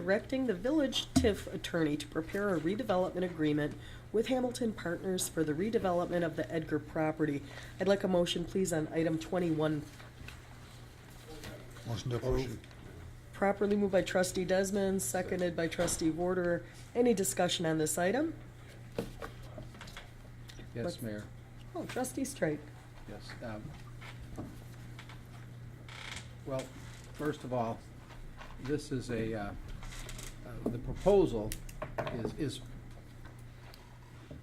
directing the village TIF attorney to prepare a redevelopment agreement with Hamilton Partners for the redevelopment of the Edgar property. I'd like a motion, please, on item 21. Motion to approve. Properly moved by trustee Desmond, seconded by trustee Warder. Any discussion on this item? Yes, Mayor. Oh, trustee Strike. Yes. Well, first of all, this is the proposal is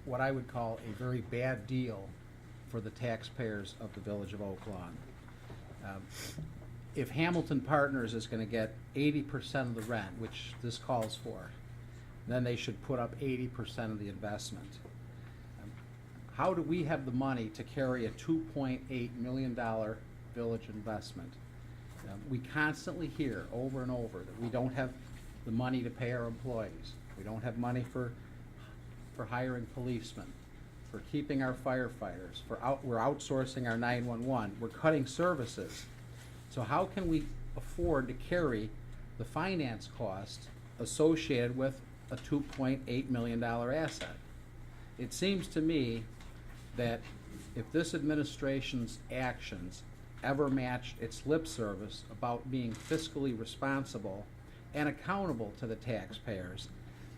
what I would call a very bad deal for the taxpayers of the village of Oak Lawn. If Hamilton Partners is going to get 80% of the rent, which this calls for, then they should put up 80% of the investment. How do we have the money to carry a $2.8 million village investment? We constantly hear over and over that we don't have the money to pay our employees. We don't have money for hiring policemen, for keeping our firefighters, we're outsourcing our 911, we're cutting services. So how can we afford to carry the finance cost associated with a $2.8 million asset? It seems to me that if this administration's actions ever matched its lip service about being fiscally responsible and accountable to the taxpayers,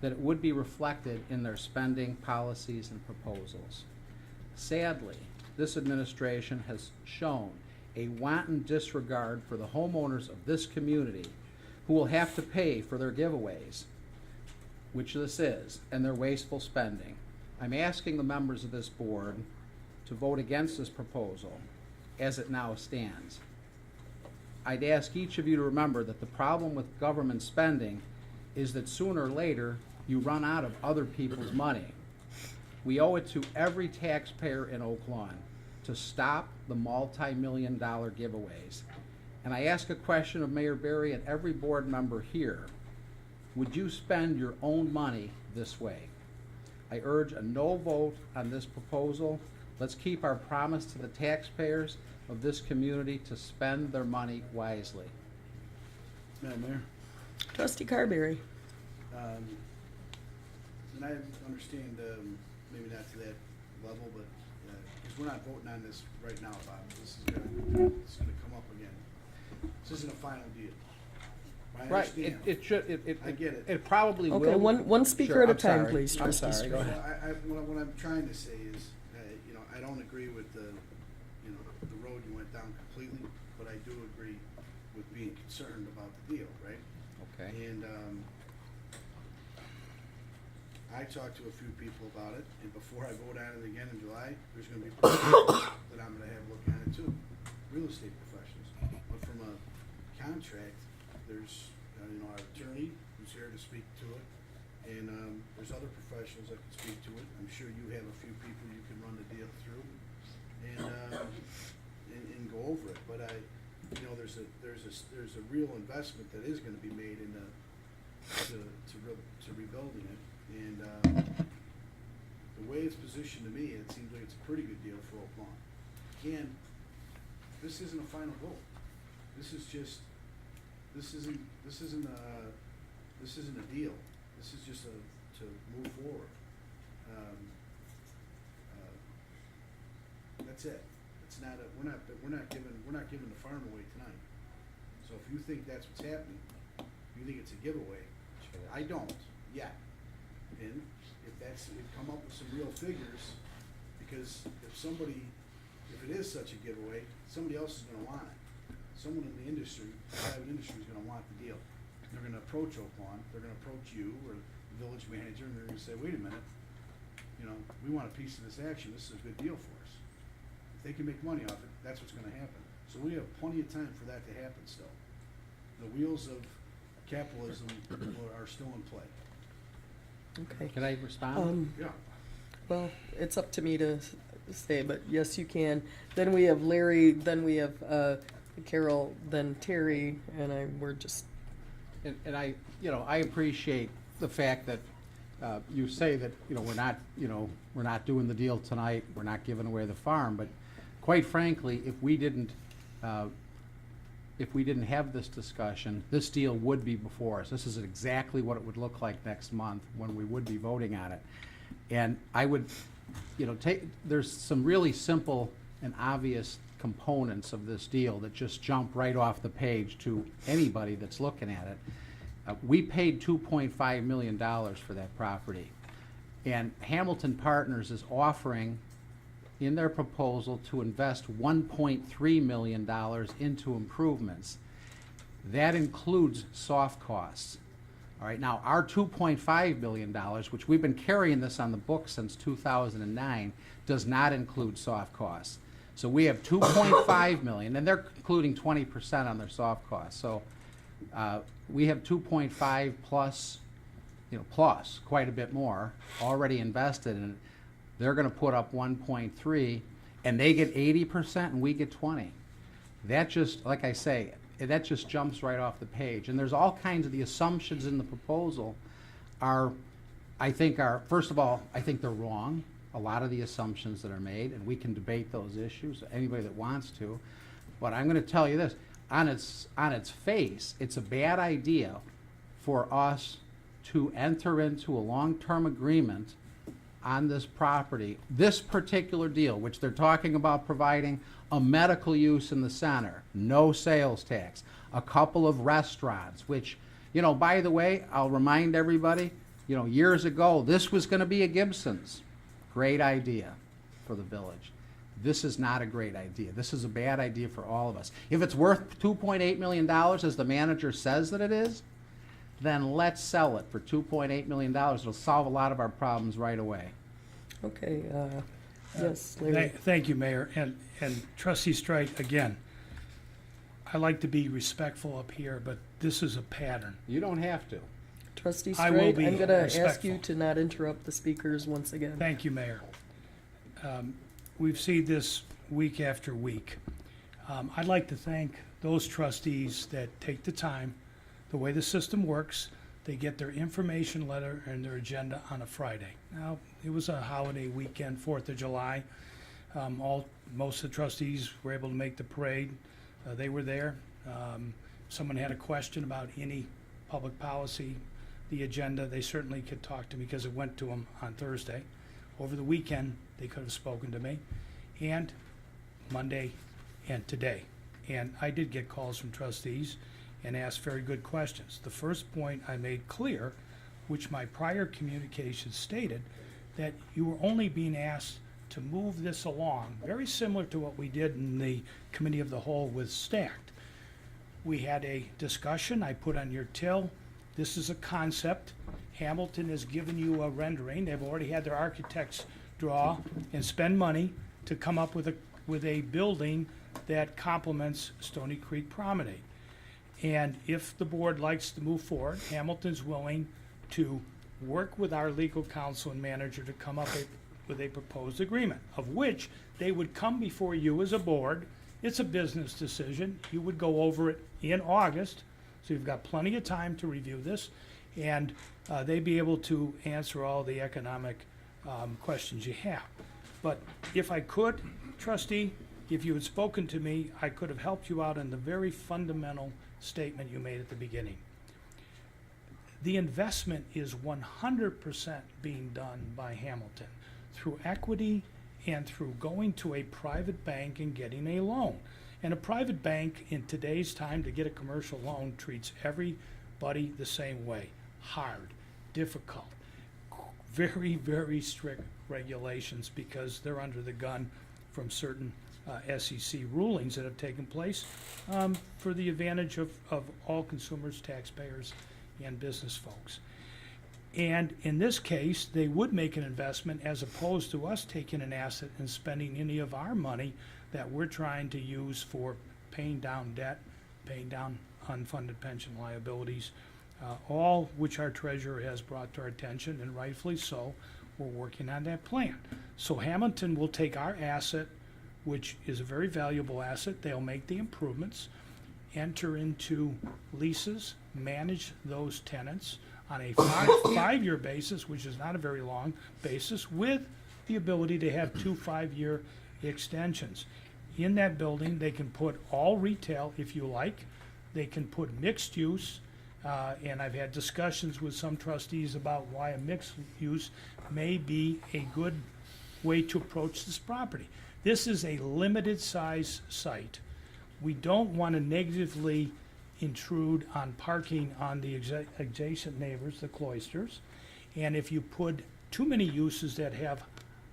that it would be reflected in their spending policies and proposals. Sadly, this administration has shown a wanton disregard for the homeowners of this community who will have to pay for their giveaways, which this is, and their wasteful spending. I'm asking the members of this board to vote against this proposal as it now stands. I'd ask each of you to remember that the problem with government spending is that sooner or later you run out of other people's money. We owe it to every taxpayer in Oak Lawn to stop the multi-million-dollar giveaways. And I ask a question of Mayor Berry and every board member here. Would you spend your own money this way? I urge a no vote on this proposal. Let's keep our promise to the taxpayers of this community to spend their money wisely. Madam Mayor, Trustee Carberry. and I understand maybe not to that level, but because we're not voting on this right now, Bob. This is gonna come up again. This isn't a final deal. I Right, understand. I get it. It probably will. Okay, one speaker Sure, at a I'm time, sorry. please, I'm trustee sorry, go Strike. ahead. What I'm trying to say is, I don't agree with the road you went down completely, but I do agree with being concerned about the deal, right? Okay. And I talked to a few people about it, and before I vote on it again in July, there's gonna be professionals that I'm gonna have look at it too, real estate professionals. But from a contract, there's, our attorney who's here to speak to it, and there's other professionals that can speak to it. I'm sure you have a few people you can run the deal through, and go over it. But there's a real investment that is gonna be made into to rebuilding it. And the way it's positioned to me, it seems like it's a pretty good deal for Oak Lawn. Again, this isn't a final vote. This isn't a deal. This is just to move forward. That's it. It's not we're not giving the farm away tonight. So if you think that's what's happening, you think it's a giveaway. I don't yet. And if come up with some real figures, because if it is such a giveaway, somebody else is gonna want it. Someone in the industry, private industry, is gonna want the deal. They're gonna approach Oak Lawn, they're gonna approach you or the village manager, and they're gonna say, wait a minute, we want a piece of this action, this is a good deal for us. If they can make money off it, that's what's gonna happen. So we have plenty of time for that to happen still. The wheels of capitalism are still in play. Okay. Can I respond? Yeah. Well, it's up to me to say, but yes, you can. Then we have Larry, then we have Carol, then Terry, and we're just. And I appreciate the fact that you say that, we're not doing the deal tonight, we're not giving away the farm, but quite frankly, if we didn't if we didn't have this discussion, this deal would be before us. This is exactly what it would look like next month when we would be voting on it. And I would, there's some really simple and obvious components of this deal that just jump right off the page to anybody that's looking at it. We paid $2.5 million for that property. And Hamilton Partners is offering, in their proposal, to invest $1.3 million into improvements. That includes soft costs. All right, now our $2.5 million, which we've been carrying this on the books since 2009, does not include soft costs. So we have $2.5 million, and they're including 20% on their soft costs. So we have 2.5 plus, plus quite a bit more already invested in it. They're going to put up 1.3, and they get 80%, and we get 20. That just, like I say, that just jumps right off the page. And there's all kinds of the assumptions in the proposal first of all, I think they're wrong. A lot of the assumptions that are made, and we can debate those issues, anybody that wants to. But I'm going to tell you this, on its face, it's a bad idea for us to enter into a long-term agreement on this property, this particular deal, which they're talking about providing a medical use in the center, no sales tax, a couple of restaurants, which, by the way, I'll remind everybody, years ago, this was going to be a Gibson's. Great idea for the village. This is not a great idea. This is a bad idea for all of us. If it's worth $2.8 million, as the manager says that it is, then let's sell it for $2.8 million. It'll solve a lot of our problems right away. Okay, yes, Larry. Thank you, Mayor. And Trustee Strite, again, I like to be respectful up here, but this is a pattern. You don't have to. Trustee I will Strite, be I'm going to ask respectful. you to not interrupt the speakers once again. Thank you, Mayor. We've seen this week after week. I'd like to thank those trustees that take the time. The way the system works, they get their information letter and their agenda on a Friday. Now, it was a holiday weekend, 4th of July. Most of the trustees were able to make the parade. They were there. Someone had a question about any public policy, the agenda, they certainly could talk to me because it went to them on Thursday. Over the weekend, they could have spoken to me, and Monday and today. And I did get calls from trustees and asked very good questions. The first point I made clear, which my prior communication stated, that you were only being asked to move this along, very similar to what we did in the Committee of the Whole with Stacked. We had a discussion, I put on your till, this is a concept. Hamilton has given you a rendering. They've already had their architects draw and spend money to come up with a building that complements Stony Creek Promenade. And if the board likes to move forward, Hamilton's willing to work with our legal counsel and manager to come up with a proposed agreement, of which they would come before you as a board. It's a business decision. You would go over it in August. So you've got plenty of time to review this, and they'd be able to answer all the economic questions you have. But if I could, trustee, if you had spoken to me, I could have helped you out in the very fundamental statement you made at the beginning. The investment is 100% being done by Hamilton through equity and through going to a private bank and getting a loan. And a private bank in today's time to get a commercial loan treats everybody the same way. Hard, difficult, very, very strict regulations because they're under the gun from certain SEC rulings that have taken place for the advantage of all consumers, taxpayers, and business folks. And in this case, they would make an investment as opposed to us taking an asset and spending any of our money that we're trying to use for paying down debt, paying down unfunded pension liabilities, all which our treasurer has brought to our attention, and rightfully so. We're working on that plan. So Hamilton will take our asset, which is a very valuable asset. They'll make the improvements, enter into leases, manage those tenants on a five-year basis, which is not a very long basis, with the ability to have 2 5-year extensions. in that building. They can put all retail if you like. They can put mixed use. And I've had discussions with some trustees about why a mixed use may be a good way to approach this property. This is a limited size site. We don't want to negatively intrude on parking on the adjacent neighbors, the Cloisters. And if you put too many uses that have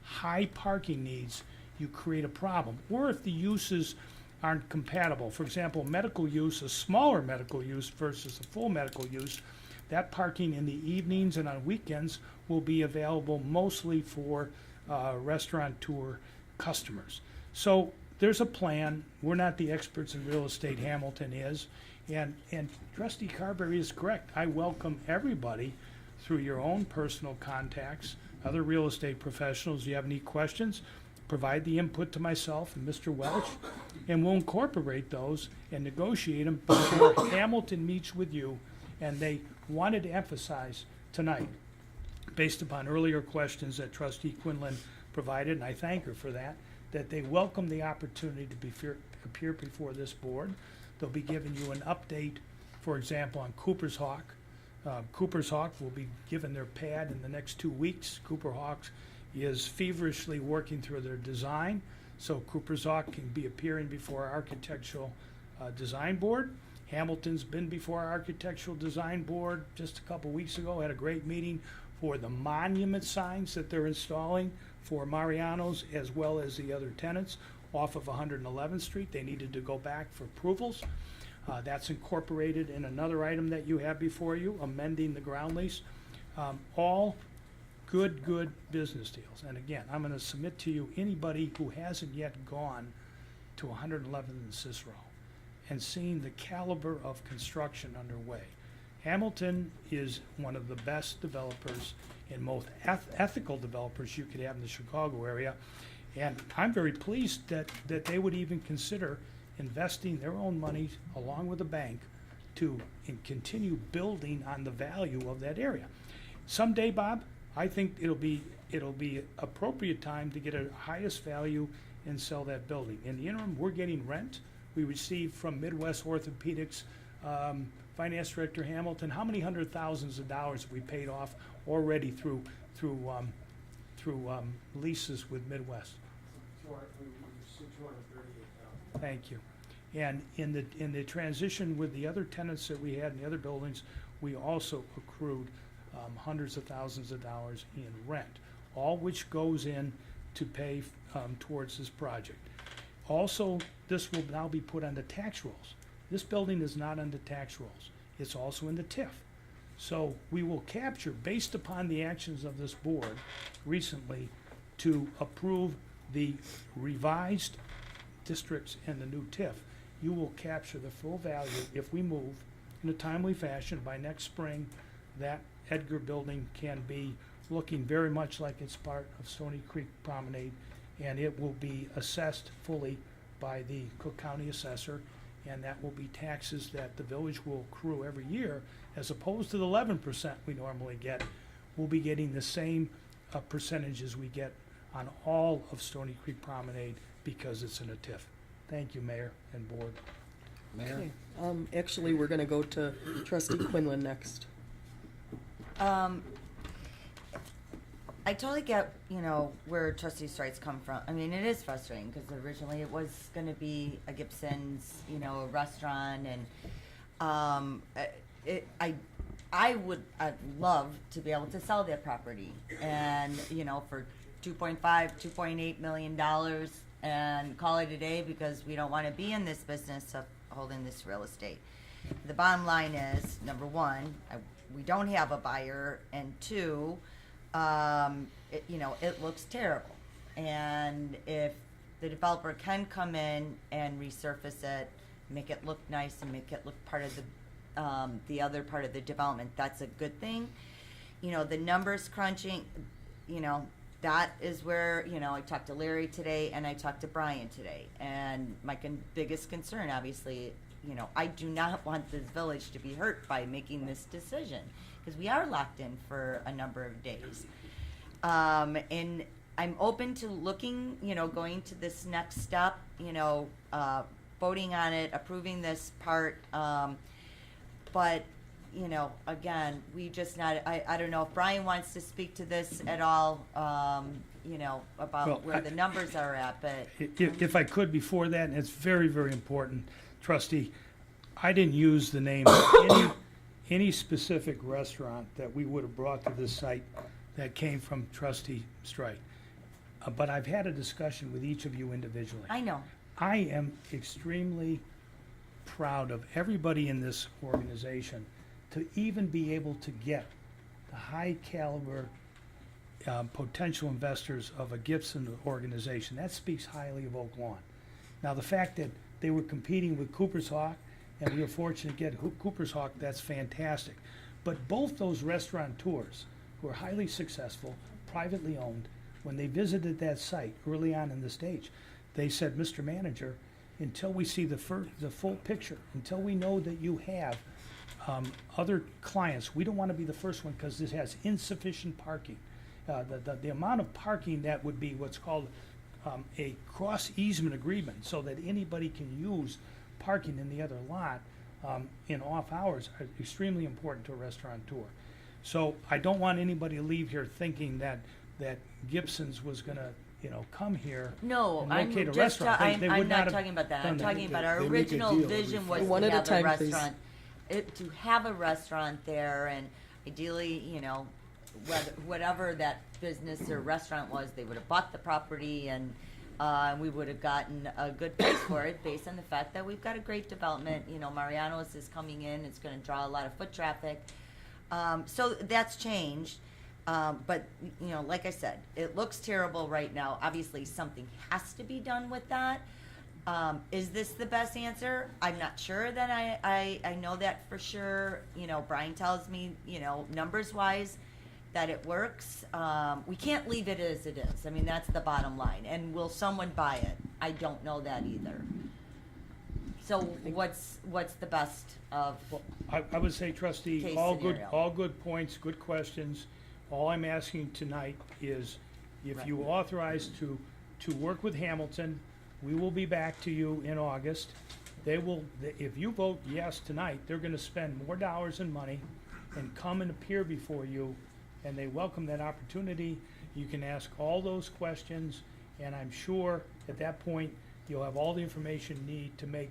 high parking needs, you create a problem. Or if the uses aren't compatible. For example, medical use, a smaller medical use versus a full medical use, that parking in the evenings and on weekends will be available mostly for restaurateur customers. So there's a plan. We're not the experts in real estate, Hamilton is. And Trustee Carberry is correct. I welcome everybody through your own personal contacts, other real estate professionals. If you have any questions, provide the input to myself and Mr. Welch, and we'll incorporate those and negotiate them before Hamilton meets with you. And they wanted to emphasize tonight, based upon earlier questions that Trustee Quinlan provided, and I thank her for that they welcome the opportunity to appear before this board. They'll be giving you an update, for example, on Cooper's Hawk. Cooper's Hawk will be given their pad in the next 2 weeks. Cooper Hawks is feverishly working through their design, so Cooper's Hawk can be appearing before our architectural design board. Hamilton's been before our architectural design board just a couple weeks ago, had a great meeting for the monument signs that they're installing for Mariano's as well as the other tenants off of 111th Street. They needed to go back for approvals. That's incorporated in another item that you have before you, amending the ground lease. All good business deals. And again, I'm going to submit to you anybody who hasn't yet gone to 111th and Cicero and seen the caliber of construction underway. Hamilton is one of the best developers and most ethical developers you could have in the Chicago area. And I'm very pleased that they would even consider investing their own money along with the bank to continue building on the value of that area. Someday, Bob, I think it'll be appropriate time to get a highest value and sell that building. In the interim, we're getting rent. We received from Midwest Orthopedics, Finance Director Hamilton, how many hundred thousands of dollars have we paid off already through leases with Midwest? Thank you. And in the transition with the other tenants that we had in the other buildings, we also accrued hundreds of thousands of dollars in rent, all which goes in to pay towards this project. Also, this will now be put on the tax rolls. This building is not on the tax rolls. It's also in the TIF. So we will capture, based upon the actions of this board recently, to approve the revised districts and the new TIF, you will capture the full value if we move in a timely fashion. By next spring, that Edgar building can be looking very much like it's part of Stony Creek Promenade, and it will be assessed fully by the Cook County assessor, and that will be taxes that the village will accrue every year, as opposed to the 11% we normally get. We'll be getting the same percentages we get on all of Stony Creek Promenade because it's in a TIF. Thank you, Mayor and Board. Mayor? Okay. Actually, we're gonna go to Trustee Quinlan next. I totally get, where Trustee Strikes come from. I mean, it is frustrating because originally it was going to be a Gibson's, a restaurant, and I'd love to be able to sell that property, and for $2.8 million, and call it a day because we don't want to be in this business of holding this real estate. The bottom line is, number one, we don't have a buyer, and two, it looks terrible. And if the developer can come in and resurface it, make it look nice, and make it look part of the other part of the development, that's a good thing. The numbers crunching, that is where, I talked to Larry today and I talked to Brian today. And my biggest concern, obviously, I do not want this village to be hurt by making this decision, because we are locked in for a number of days. And I'm open to looking, going to this next step, voting on it, approving this part. But, again, we just not, I don't know if Brian wants to speak to this at all, about Well, where the numbers are at, but. If I could before that, and it's very, very important, trustee, I didn't use the name of any specific restaurant that we would have brought to this site that came from trustee Strike. But I've had a discussion with each of you individually. I know. I am extremely proud of everybody in this organization to even be able to get the high caliber potential investors of a Gibson organization. That speaks highly of Oak Lawn. Now, the fact that they were competing with Cooper's Hawk, and we were fortunate to get Cooper's Hawk, that's fantastic. But both those restaurateurs who are highly successful, privately owned, when they visited that site early on in the stage, they said, Mr. Manager, until we see the full picture, until we know that you have other clients, we don't want to be the first one because this has insufficient parking. The amount of parking that would be what's called a cross easement agreement, so that anybody can use parking in the other lot in off hours, are extremely important to a restaurateur. So I don't want anybody to leave here thinking that Gibson's was gonna, come here No, and I'm locate a just, restaurant. They I'm would not have talking about that. I'm done talking about our They make a original deal vision every was One to at a have a time, please. restaurant. To have a restaurant there, and ideally, whatever that business or restaurant was, they would have bought the property, and we would have gotten a good price for it based on the fact that we've got a great development. Mariano's is coming in. It's going to draw a lot of foot traffic. So that's changed. But, like I said, it looks terrible right now. Obviously, something has to be done with that. Is this the best answer? I'm not sure that I know that for sure. Brian tells me, numbers wise, that it works. We can't leave it as it is. I mean, that's the bottom line. And will someone buy it? I don't know that either. So what's the best of? I would say, trustee, Case all scenario. good points, good questions. All I'm asking tonight is if Right. you authorize to work with Hamilton, we will be back to you in August. If you vote yes tonight, they're gonna spend more dollars and money and come and appear before you, and they welcome that opportunity. You can ask all those questions, and I'm sure at that point, you'll have all the information you need to make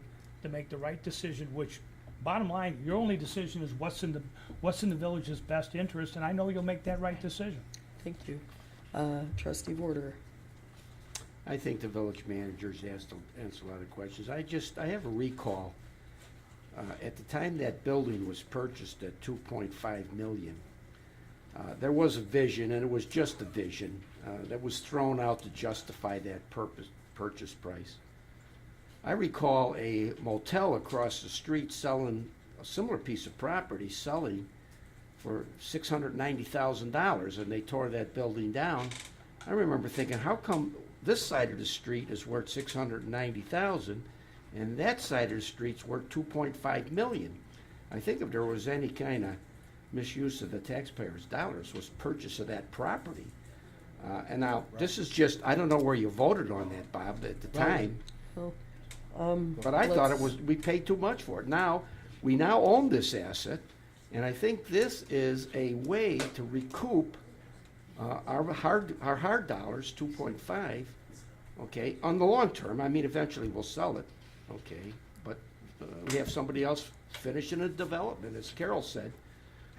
the right decision, which, bottom line, your only decision is what's in the village's best interest, and I know you'll make that right decision. Thank you. Trustee Vorder. I think the village manager's answered a lot of questions. I have a recall. At the time that building was purchased at 2.5 million, there was a vision, and it was just a vision, that was thrown out to justify that purchase price. I recall a motel across the street selling a similar piece of property, selling for $690,000, and they tore that building down. I remember thinking, how come this side of the street is worth $690,000 and that side of the street's worth $2.5 million? I think if there was any kind of misuse of the taxpayers' dollars, was purchase of that property. And now, this is just, I don't know where you voted on that, Bob, at the time, but I thought it was, we paid too much for it. Now, we now own this asset, and I think this is a way to recoup our hard dollars, 2.5, okay, on the long term. I mean, eventually we'll sell it, okay, but we have somebody else finishing a development, as Carol said,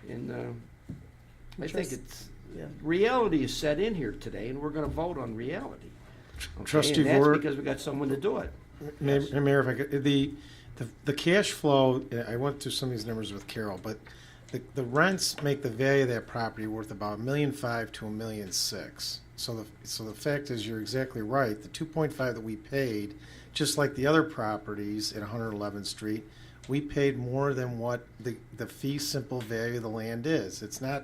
and I think it's, Yeah. reality is set in here today, and we're gonna vote on reality. Okay? Trustee And that's Vorder- because we got someone to do it. Mayor, if I could, the cash flow, I went through some of these numbers with Carol, but the rents make the value of that property worth about $1.5 million to $1.6 million. So the fact is, you're exactly right. The 2.5 that we paid, just like the other properties at 111th Street, we paid more than what the fee simple value of the land is. It's not,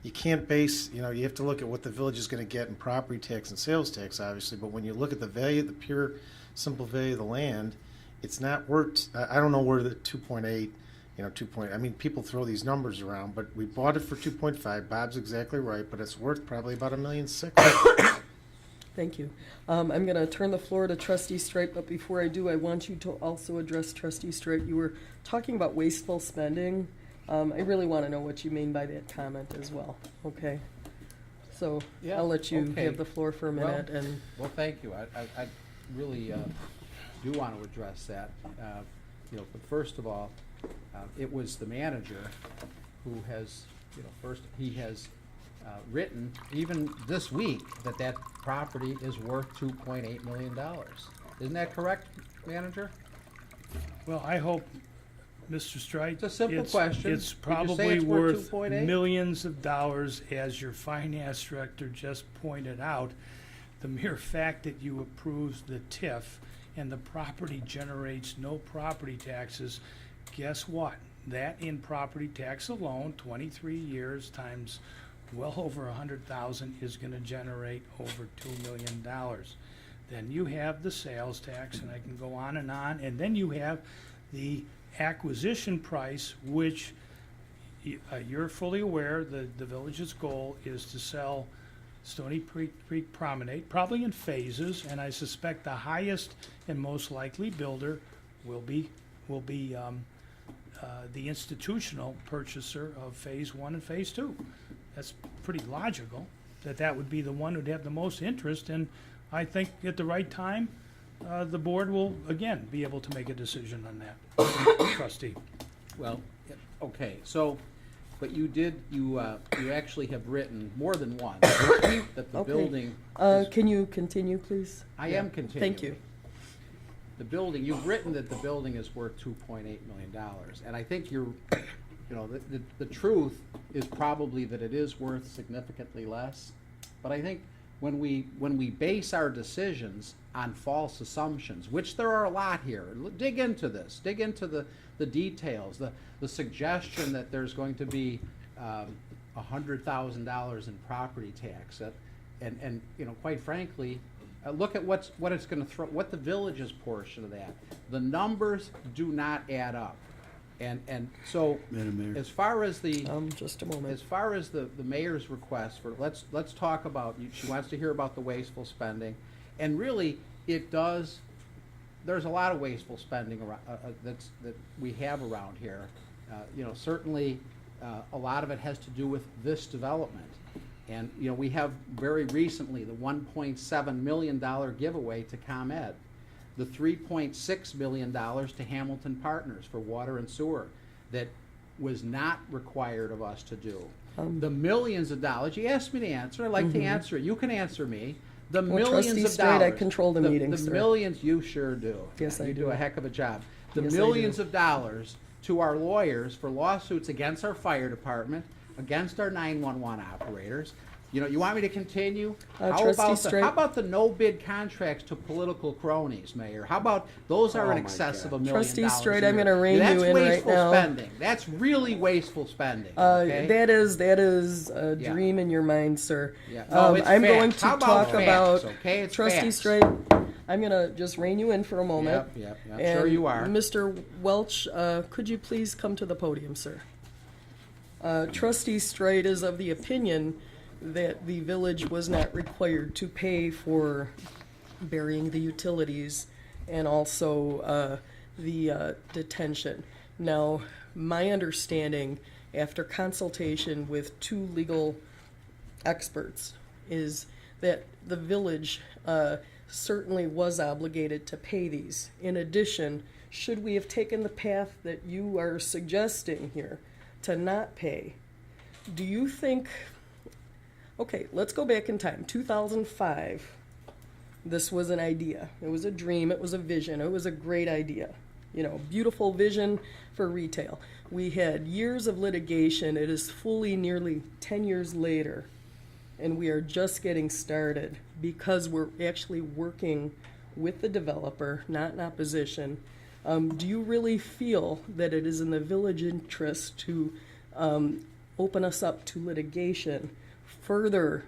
you can't base, you have to look at what the village is going to get in property tax and sales tax, obviously, but when you look at the value, the pure simple value of the land, it's not worth, I don't know where the 2.8, I mean, people throw these numbers around, but we bought it for 2.5. Bob's exactly right, but it's worth probably about $1.6 million. Thank you. I'm going to turn the floor to Trustee Straight, but before I do, I want you to also address Trustee Straight. You were talking about wasteful spending. I really want to know what you mean by that comment as well, okay? So Yeah, I'll let you okay. have the floor for a Well- minute, and Well, thank you. I really do want to address that. But first of all, it was the manager who has, first, he has written, even this week, that property is worth $2.8 million. Isn't that correct, manager? Well, I hope, Mr. Strite. It's a simple question. It's Did you say probably it's worth worth 2.8? millions of dollars, as your finance director just pointed out. The mere fact that you approves the TIF and the property generates no property taxes, guess what? That in property tax alone, 23 years times well over 100,000 is gonna generate over $2 million. Then you have the sales tax, and I can go on, and then you have the acquisition price, which you're fully aware, the village's goal is to sell Stony Creek Promenade, probably in phases, and I suspect the highest and most likely builder will be the institutional purchaser of Phase 1 and Phase 2. That's pretty logical, that would be the one who'd have the most interest, and I think at the right time, the board will, again, be able to make a decision on that, trustee. Well, okay, so, but you actually have written more than once that the Okay. building. is- can you continue, please? I am continuing. Thank you. The building, you've written that the building is worth $2.8 million, and I think the truth is probably that it is worth significantly less. But I think when we base our decisions on false assumptions, which there are a lot here, dig into this, dig into the details, the suggestion that there's going to be $100,000 in property tax, and quite frankly, look at what it's going to throw, what the village's portion of that. The numbers do not add up, and so Madam Mayor. as far as the Just a moment. as far as the mayor's request for, let's talk about, she wants to hear about the wasteful spending, and really, there's a lot of wasteful spending around, that we have around here. Certainly, a lot of it has to do with this development. And, we have very recently the $1.7 million giveaway to ComEd, the $3.6 million to Hamilton Partners for water and sewer that was not required of us to do. The millions of dollars, you asked me to answer, I'd like to answer it. You can answer me. The Well, millions Trustee of Straight, dollars. I control the meeting, The sir. millions, you sure do. Yes, I You do. do a heck of a job. The Yes, I millions do. of dollars to our lawyers for lawsuits against our fire department, against our 911 operators. You want me to continue? Trustee Straight. How about the no bid contracts to political cronies, Mayor? How about, those are in Oh, my excess of God. $1 million Trustee Straight, a I'm year. gonna rein you in right That's wasteful now. spending. That's really wasteful spending, okay? That is a Yeah. dream in your mind, sir. Yeah. No, it's I'm facts. going to How about talk facts, about, okay? It's Trustee facts. Straight, I'm gonna just rein you in for a moment. Yep, And sure you are. Mr. Welch, could you please come to the podium, sir? Trustee Straight is of the opinion that the village was not required to pay for burying the utilities and also the detention. Now, my understanding, after consultation with two legal experts, is that the village certainly was obligated to pay these. In addition, should we have taken the path that you are suggesting here to not pay, do you think, okay, let's go back in time, 2005, this was an idea, it was a dream, it was a vision, it was a great idea, beautiful vision for retail. We had years of litigation, it is fully nearly 10 years later, and we are just getting started because we're actually working with the developer, not in opposition. Do you really feel that it is in the village interest to open us up to litigation, further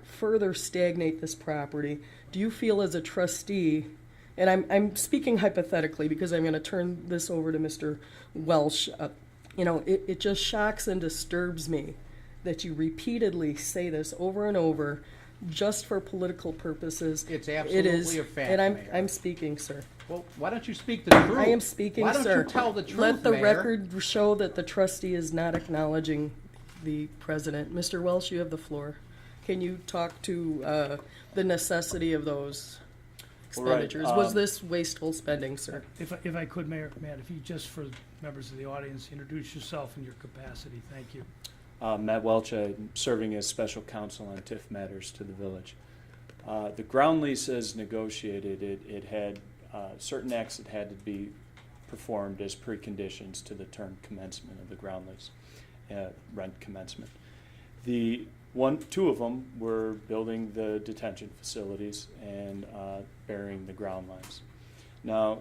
stagnate this property? Do you feel as a trustee, and I'm speaking hypothetically because I'm going to turn this over to Mr. Welsh, it just shocks and disturbs me that you repeatedly say this over and over, just for political purposes. It's It absolutely is, a fact, and Mayor. I'm speaking, sir. Well, why don't you speak the truth? I am speaking, Why sir. don't you tell the truth, Let the Mayor? record show that the trustee is not acknowledging the president. Mr. Welsh, you have the floor. Can you talk to the necessity of those All right, expenditures? Was this wasteful spending, sir? If I could, Mayor, Matt, if you just for members of the audience, introduce yourself and your capacity. Thank you. Matt Welch, I'm serving as special counsel on TIF matters to the village. The ground lease as negotiated, it had certain acts that had to be performed as preconditions to the term commencement of the ground lease, rent commencement. Two of them were building the detention facilities and burying the ground lines. Now,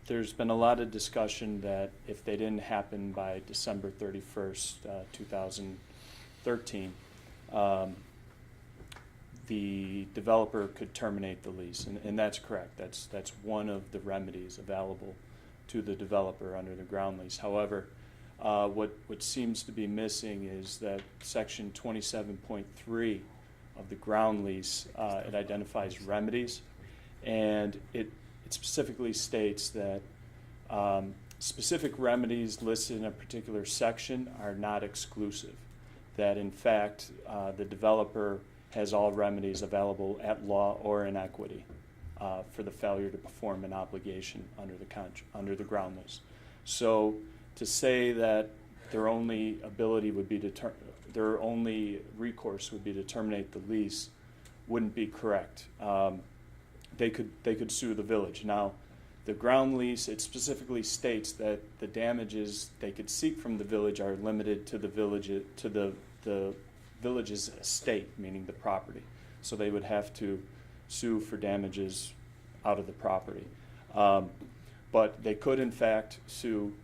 there's been a lot of discussion that if they didn't happen by December 31st, 2013, the developer could terminate the lease, and that's correct. That's one of the remedies available to the developer under the ground lease. However, what seems to be missing is that section 27.3 of the ground lease, it identifies remedies, and it specifically states that specific remedies listed in a particular section are not exclusive. That in fact, the developer has all remedies available at law or in equity for the failure to perform an obligation under the ground lease. So to say that their only ability would be their only recourse would be to terminate the lease wouldn't be correct. They could sue the village. Now, the ground lease, it specifically states that the damages they could seek from the village are limited to the village's estate, meaning the property. So they would have to sue for damages out of the property. But they could, in fact, sue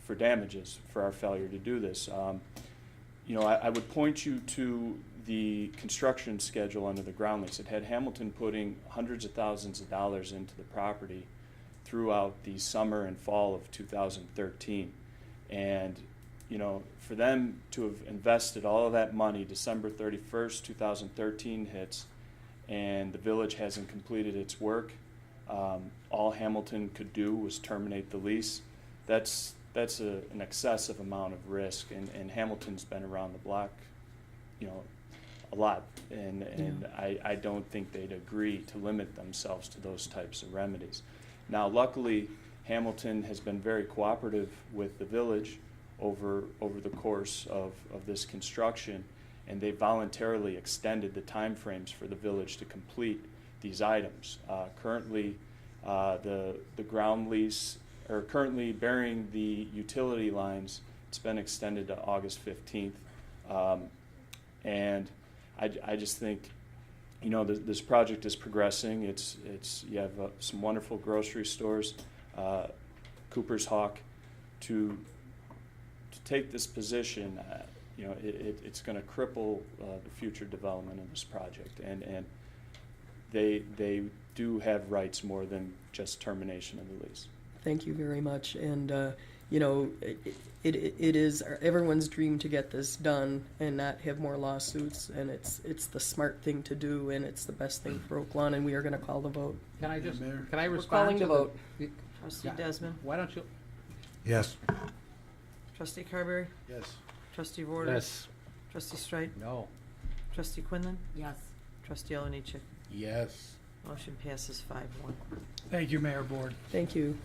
for damages for our failure to do this. I would point you to the construction schedule under the ground lease. It had Hamilton putting hundreds of thousands of dollars into the property throughout the summer and fall of 2013. And, for them to have invested all of that money, December 31st, 2013 hits, and the village hasn't completed its work, all Hamilton could do was terminate the lease. That's an excessive amount of risk, and Hamilton's been around the block, a lot, and I don't think they'd agree to limit themselves to those types of remedies. Now, luckily, Hamilton has been very cooperative with the village over the course of this construction, and they voluntarily extended the timeframes for the village to complete these items. Currently, the ground lease, or currently burying the utility lines, it's been extended to August 15th. And I just think, this project is progressing. You have some wonderful grocery stores, Cooper's Hawk, to take this position. It's going to cripple the future development of this project, and they do have rights more than just termination of the lease. Thank you very much. And, it is everyone's dream to get this done and not have more lawsuits. And it's the smart thing to do, and it's the best thing for Oak Lawn, and we are going to call the vote. Can I Mayor? respond calling to the vote. Trustee Yeah. Desmond? Why don't you, Yes. Trustee Carberry? Yes. Trustee Vorder? Yes. Trustee Strite? no. Trustee Quinlan? Yes. Trustee Oliniechek? Yes. Motion passes 5-1. Thank you, Mayor Board. Thank you.